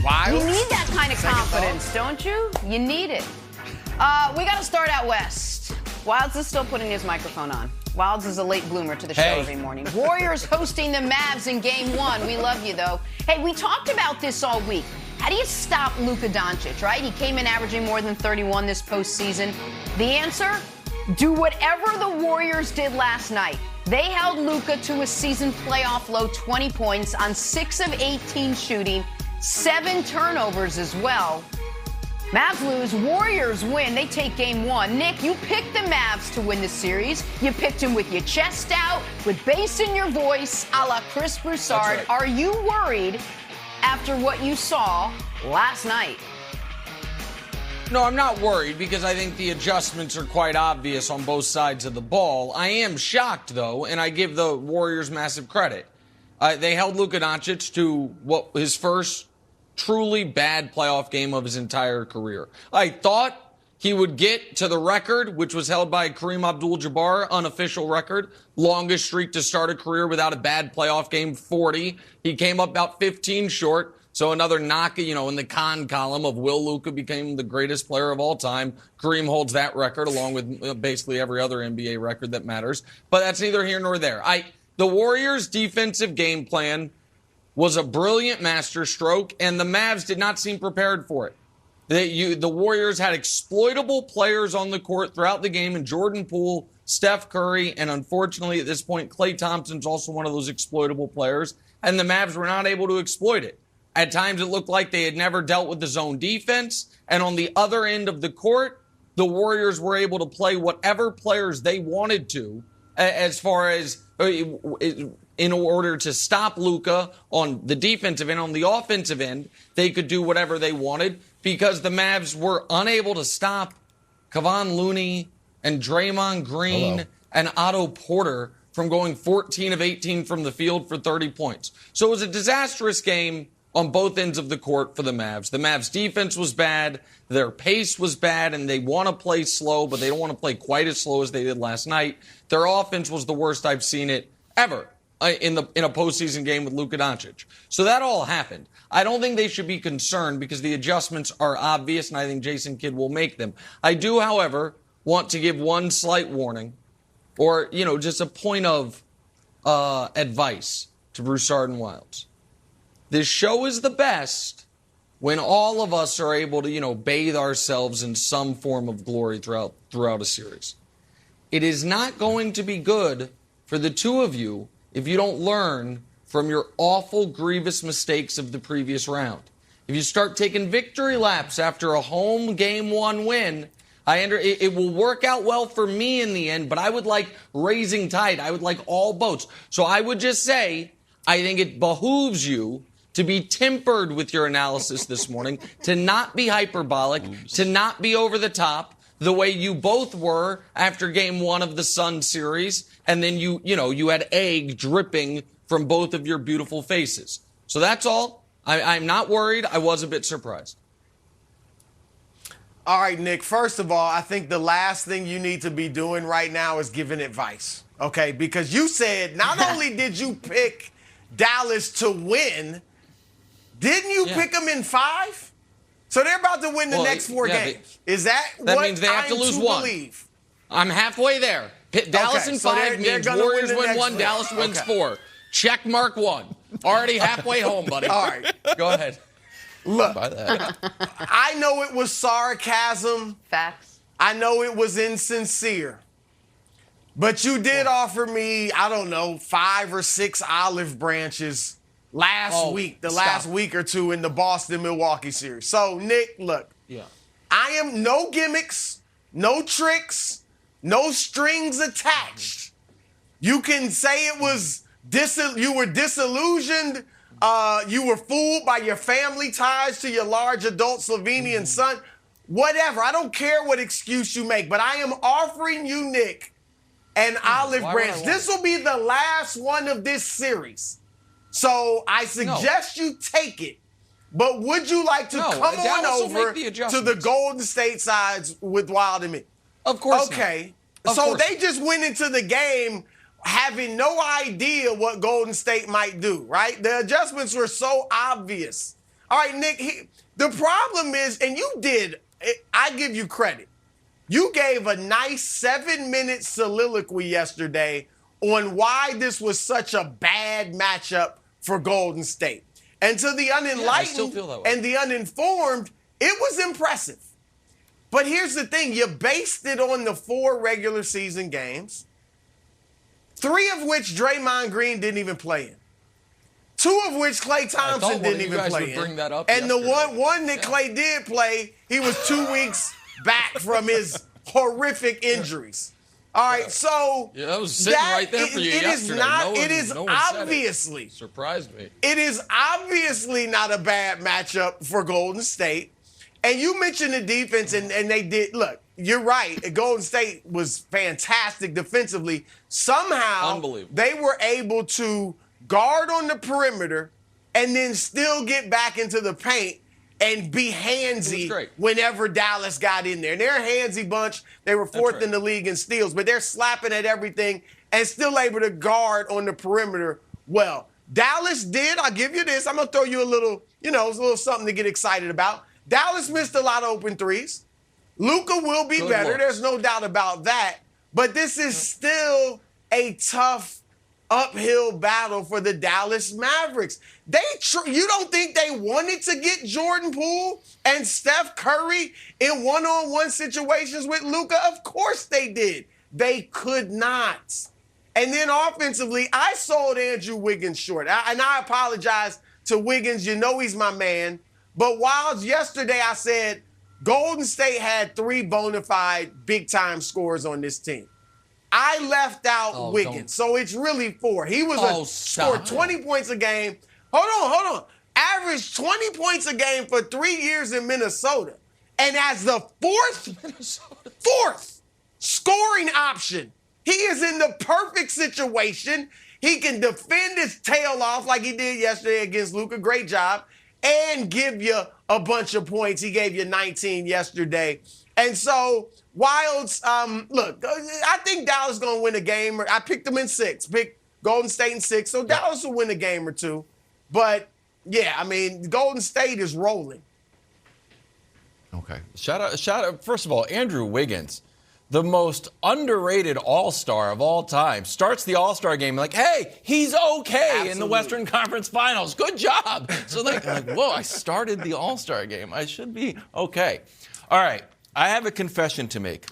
Wild. You need that kind of confidence, don't you? You need it. We got to start out west. Wilds is still putting his microphone on. Wilds is a late bloomer to the show every morning. Warriors hosting the Mavs in Game 1. We love you, though. Hey, we talked about this all week. How do you stop Luka Doncic, right? He came in averaging more than 31 this postseason. The answer? Do whatever the Warriors did last night. They held Luka to a season playoff low 20 points on 6 of 18 shooting, 7 turnovers as well. Mavs lose, Warriors win. They take Game 1. Nick, you picked the Mavs to win the series. You picked them with your chest out, with bass in your voice, a la Chris Broussard. Right. Are you worried after what you saw last night? No, I'm not worried because I think the adjustments are quite obvious on both sides of the ball. I am shocked, though, and I give the Warriors massive credit. They held Luka Doncic to what his first truly bad playoff game of his entire career. I thought he would get to the record, which was held by Kareem Abdul-Jabbar, unofficial record, longest streak to start a career without a bad playoff game, 40. He came up about 15 short. So another knock, in the con column of will Luka became the greatest player of all time. Kareem holds that record along with basically every other NBA record that matters. But that's neither here nor there. The Warriors' defensive game plan was a brilliant masterstroke, and the Mavs did not seem prepared for it. The Warriors had exploitable players on the court throughout the game in Jordan Poole, Steph Curry, and unfortunately at this point, Klay Thompson's also one of those exploitable players, and the Mavs were not able to exploit it. At times, it looked like they had never dealt with the zone defense. And on the other end of the court, the Warriors were able to play whatever players they wanted to as far as in order to stop Luka on the defensive end. On the offensive end, they could do whatever they wanted because the Mavs were unable to stop Kevon Looney and Draymond Green and Otto Porter from going 14 of 18 from the field for 30 points. So it was a disastrous game on both ends of the court for the Mavs. The Mavs defense was bad, their pace was bad, and they want to play slow, but they don't want to play quite as slow as they did last night. Their offense was the worst I've seen it ever in a postseason game with Luka Doncic. So that all happened. I don't think they should be concerned because the adjustments are obvious, and I think Jason Kidd will make them. I do, however, want to give one slight warning or, just a point of advice to Broussard and Wilds. This show is the best when all of us are able to, bathe ourselves in some form of glory throughout a series. It is not going to be good for the two of you if you don't learn from your awful, grievous mistakes of the previous round. If you start taking victory laps after a home Game 1 win, it will work out well for me in the end, but I would like raising tide. I would like all boats. So I would just say, I think it behooves you to be tempered with your analysis this morning, to not be hyperbolic, to not be over the top, the way you both were after Game 1 of the Sun series, and then you had egg dripping from both of your beautiful faces. So that's all. I'm not worried. I was a bit surprised. All right, Nick, first of all, I think the last thing you need to be doing right now is giving advice, okay? Because you said not only did you pick Dallas to win, didn't you pick them in 5? So they're about to win the next 4 games. Is that what means they have to lose one. Believe? I'm halfway there. Dallas in 5 means Warriors win 1, Dallas wins 4. Check mark 1. Already halfway home, buddy. All right. Go ahead. Look, I know it was sarcasm. Facts. I know it was insincere. But you did offer me, 5 or 6 olive branches last week or two in the Boston-Milwaukee series. So, Nick, look. Yeah. I am no gimmicks, no tricks, no strings attached. You can say it was you were disillusioned, you were fooled by your family ties to your large adult Slovenian son. Whatever. I don't care what excuse you make, but I am offering you, Nick, an olive branch. This will be the last one of this series. So I suggest you take it. But would you like to come on over to the Golden State sides with Wild and me? Of course. Okay. So they just went into the game having no idea what Golden State might do, right? The adjustments were so obvious. All right, Nick, the problem is, and you did, I give you credit. You gave a nice 7-minute soliloquy yesterday on why this was such a bad matchup for Golden State. And to the unenlightened and the uninformed, it was impressive. But here's the thing. You based it on the 4 regular season games, 3 of which Draymond Green didn't even play in. 2 of which Klay Thompson didn't even play in. And the one that Klay did play, he was 2 weeks back from his horrific injuries. All right, so that was sitting right there for you yesterday. It is obviously surprised me. It is obviously not a bad matchup for Golden State. And you mentioned the defense, and they did. Look, you're right. Golden State was fantastic defensively. Somehow they were able to guard on the perimeter and then still get back into the paint and be handsy whenever Dallas got in there. And they're a handsy bunch. They were 4th in the league in steals, but they're slapping at everything and still able to guard on the perimeter well. Dallas did. I'll give you this. I'm going to throw you a little something to get excited about. Dallas missed a lot of open threes. Luka will be better. There's no doubt about that. But this is still a tough uphill battle for the Dallas Mavericks. You don't think they wanted to get Jordan Poole and Steph Curry in one-on-one situations with Luka? Of course they did. They could not. And then offensively, I sold Andrew Wiggins short. And I apologize to Wiggins. You know he's my man. But while yesterday I said Golden State had 3 bona fide big-time scorers on this team, I left out Wiggins, so it's really 4. He was scored 20 points a game. Hold on. Averaged 20 points a game for 3 years in Minnesota. And as the fourth scoring option, he is in the perfect situation. He can defend his tail off like he did yesterday against Luka. Great job. And give you a bunch of points. He gave you 19 yesterday. And so, Wilds, look, I think Dallas is going to win a game. I picked them in 6. Picked Golden State in 6. So Dallas will win a game or 2. But, yeah, I mean, Golden State is rolling. Okay. Shout out. First of all, Andrew Wiggins, the most underrated all-star of all time, starts the all-star game like, hey, he's okay in the Western Conference Finals. Good job. So like, whoa, I started the all-star game. I should be okay. All right. I have a confession to make.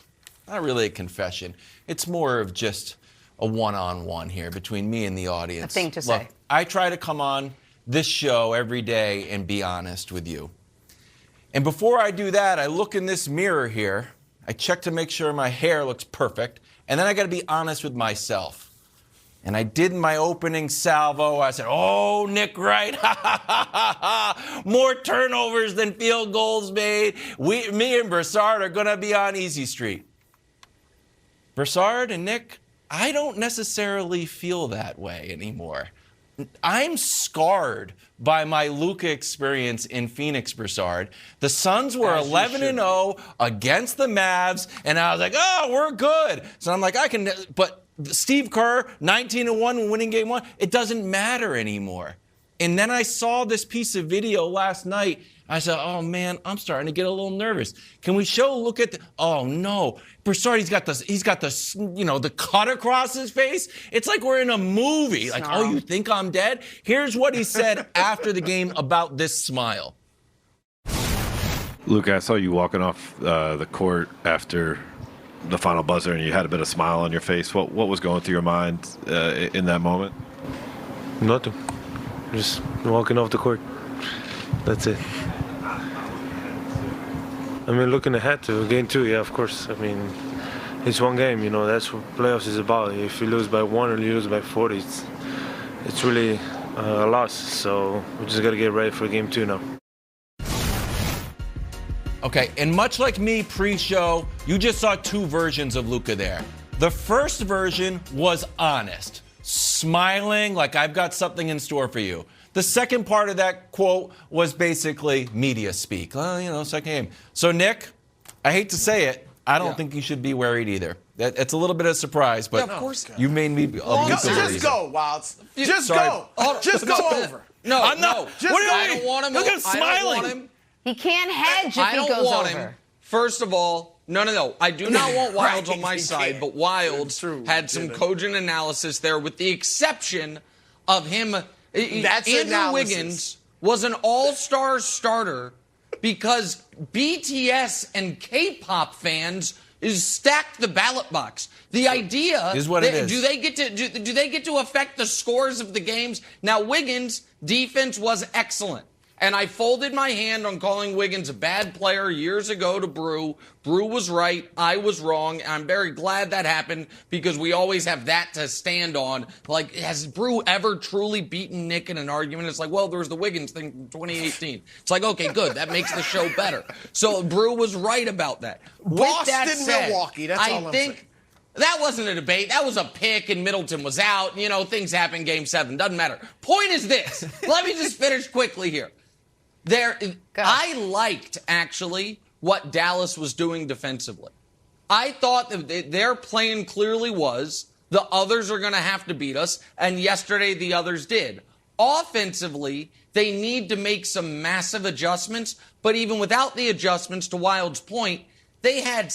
Not really a confession. It's more of just a one-on-one here between me and the audience. A thing to say. Look, I try to come on this show every day and be honest with you. And before I do that, I look in this mirror here. I check to make sure my hair looks perfect. And then I got to be honest with myself. And I did my opening salvo. I said, oh, Nick Wright, more turnovers than field goals made. Me and Broussard are going to be on easy street. Broussard and Nick, I don't necessarily feel that way anymore. I'm scarred by my Luka experience in Phoenix, Broussard. The Suns were 11-0 against the Mavs, and I was like, oh, we're good. So I'm like, but Steve Kerr, 19-1 winning game 1, it doesn't matter anymore. And then I saw this piece of video last night. I said, oh, man, I'm starting to get a little nervous. Can we look at oh, no. Broussard, he's got the cut across his face. It's like we're in a movie. Like, oh, you think I'm dead? Here's what he said after the game about this smile. Luka, I saw you walking off the court after the final buzzer, and you had a bit of smile on your face. What was going through your mind in that moment? Nothing. Just walking off the court. That's it. I mean, looking ahead to game 2, yeah, of course. I mean, it's one game, that's what playoffs is about. If you lose by 1 or you lose by 40, it's really a loss. So we just got to get ready for game 2 now. Okay, and much like me pre-show, you just saw 2 versions of Luka there. The first version was honest, smiling like I've got something in store for you. The second part of that quote was basically media speak. Second game. So, Nick, I hate to say it, I don't think you should be worried either. It's a little bit of a surprise, but you made me just go, Wilds. Just go. Just go over. No, I'm not. no. What do you I mean? don't want him. Look at him I don't smiling. want him. He can't hedge if I he don't goes want over. him. First of all, no. I do not want Wilds on my He side, can't. but Wilds True, had some cogent analysis there, with the exception of him. That's Andrew analysis. Wiggins was an all-star starter because BTS and K-pop fans is stacked the ballot box. The idea is what it is. Do they get to affect the scores of the games? Now, Wiggins' defense was excellent. And I folded my hand on calling Wiggins a bad player years ago to Brew. Brew was right. I was wrong. And I'm very glad that happened because we always have that to stand on. Like, has Brew ever truly beaten Nick in an argument? It's like, well, there was the Wiggins thing from 2018. It's like, okay, good. That makes the show better. So Brew was right about that. With Boston, that said, Milwaukee. That's all I'm saying. That wasn't a debate. That was a pick, and Middleton was out. You know, things happen Game 7. Doesn't matter. Point is this. Let me just finish quickly here. I liked, actually, what Dallas was doing defensively. I thought that their plan clearly was the others are going to have to beat us, and yesterday the others did. Offensively, they need to make some massive adjustments, but even without the adjustments, to Wild's point, they had